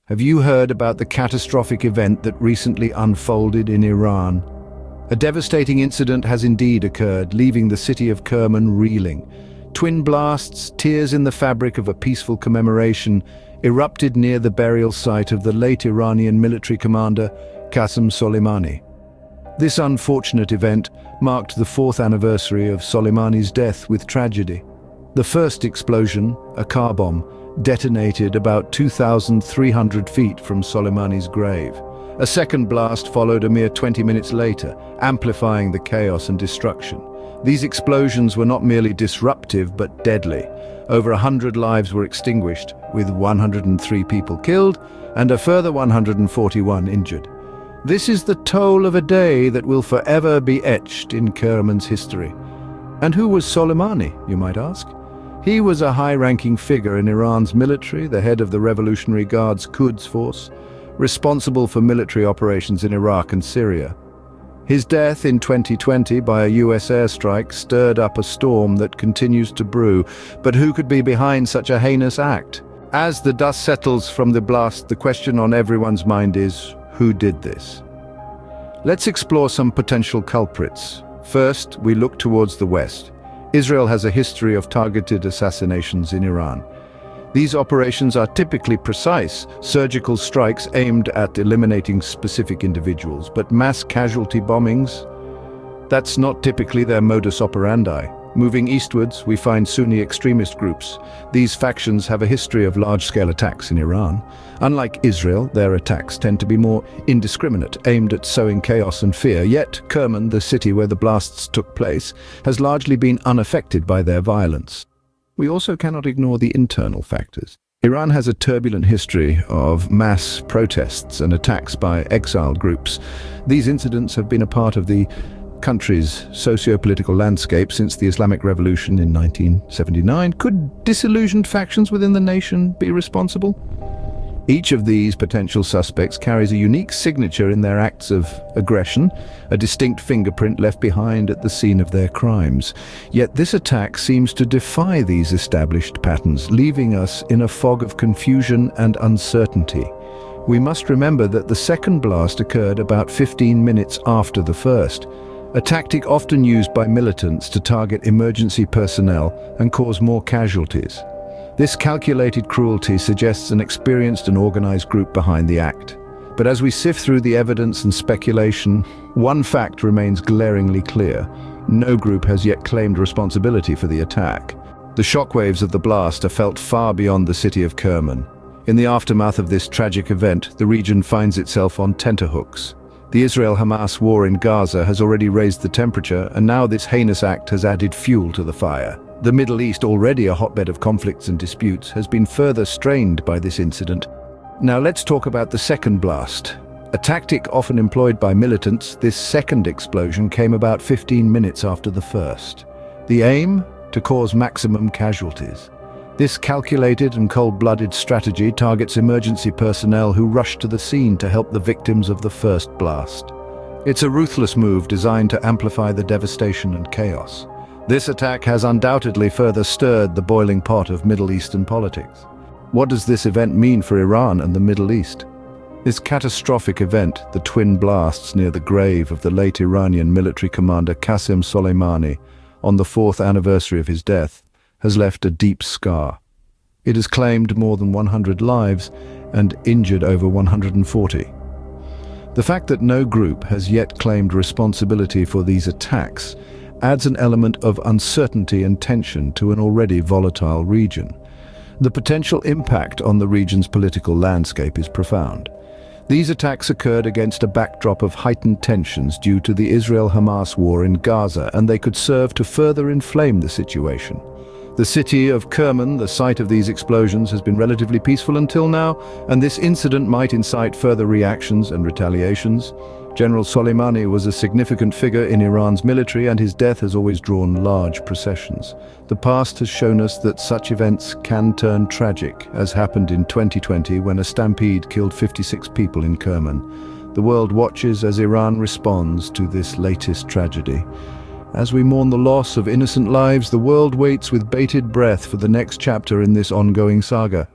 Have you heard about the catastrophic event that recently unfolded in Iran? A devastating incident has indeed occurred, leaving the city of Kerman reeling. Twin blasts, tears in the fabric of a peaceful commemoration, erupted near the burial site of the late Iranian military commander, Qasem Soleimani. This unfortunate event marked the 4th anniversary of Soleimani's death with tragedy. The first explosion, a car bomb, detonated about 2,300 feet from Soleimani's grave. A second blast followed a mere 20 minutes later, amplifying the chaos and destruction. These explosions were not merely disruptive but deadly. Over 100 lives were extinguished, with 103 people killed and a further 141 injured. This is the toll of a day that will forever be etched in Kerman's history. And who was Soleimani, you might ask? He was a high-ranking figure in Iran's military, the head of the Revolutionary Guard's Quds Force, responsible for military operations in Iraq and Syria. His death in 2020 by a US airstrike stirred up a storm that continues to brew, but who could be behind such a heinous act? As the dust settles from the blast, the question on everyone's mind is, who did this? Let's explore some potential culprits. First, we look towards the West. Israel has a history of targeted assassinations in Iran. These operations are typically precise, surgical strikes aimed at eliminating specific individuals, but mass casualty bombings? That's not typically their modus operandi. Moving eastwards, we find Sunni extremist groups. These factions have a history of large-scale attacks in Iran. Unlike Israel, their attacks tend to be more indiscriminate, aimed at sowing chaos and fear. Yet, Kerman, the city where the blasts took place, has largely been unaffected by their violence. We also cannot ignore the internal factors. Iran has a turbulent history of mass protests and attacks by exiled groups. These incidents have been a part of the country's socio-political landscape since the Islamic Revolution in 1979. Could disillusioned factions within the nation be responsible? Each of these potential suspects carries a unique signature in their acts of aggression, a distinct fingerprint left behind at the scene of their crimes. Yet this attack seems to defy these established patterns, leaving us in a fog of confusion and uncertainty. We must remember that the second blast occurred about 15 minutes after the first, a tactic often used by militants to target emergency personnel and cause more casualties. This calculated cruelty suggests an experienced and organized group behind the act. But as we sift through the evidence and speculation, one fact remains glaringly clear. No group has yet claimed responsibility for the attack. The shockwaves of the blast are felt far beyond the city of Kerman. In the aftermath of this tragic event, the region finds itself on tenterhooks. The Israel-Hamas war in Gaza has already raised the temperature, and now this heinous act has added fuel to the fire. The Middle East, already a hotbed of conflicts and disputes, has been further strained by this incident. Now let's talk about the second blast. A tactic often employed by militants, this second explosion came about 15 minutes after the first. The aim? To cause maximum casualties. This calculated and cold-blooded strategy targets emergency personnel who rush to the scene to help the victims of the first blast. It's a ruthless move designed to amplify the devastation and chaos. This attack has undoubtedly further stirred the boiling pot of Middle Eastern politics. What does this event mean for Iran and the Middle East? This catastrophic event, the twin blasts near the grave of the late Iranian military commander Qasem Soleimani, on the 4th anniversary of his death, has left a deep scar. It has claimed more than 100 lives and injured over 140. The fact that no group has yet claimed responsibility for these attacks adds an element of uncertainty and tension to an already volatile region. The potential impact on the region's political landscape is profound. These attacks occurred against a backdrop of heightened tensions due to the Israel-Hamas war in Gaza, and they could serve to further inflame the situation. The city of Kerman, the site of these explosions, has been relatively peaceful until now, and this incident might incite further reactions and retaliations. General Soleimani was a significant figure in Iran's military, and his death has always drawn large processions. The past has shown us that such events can turn tragic, as happened in 2020 when a stampede killed 56 people in Kerman. The world watches as Iran responds to this latest tragedy. As we mourn the loss of innocent lives, the world waits with bated breath for the next chapter in this ongoing saga.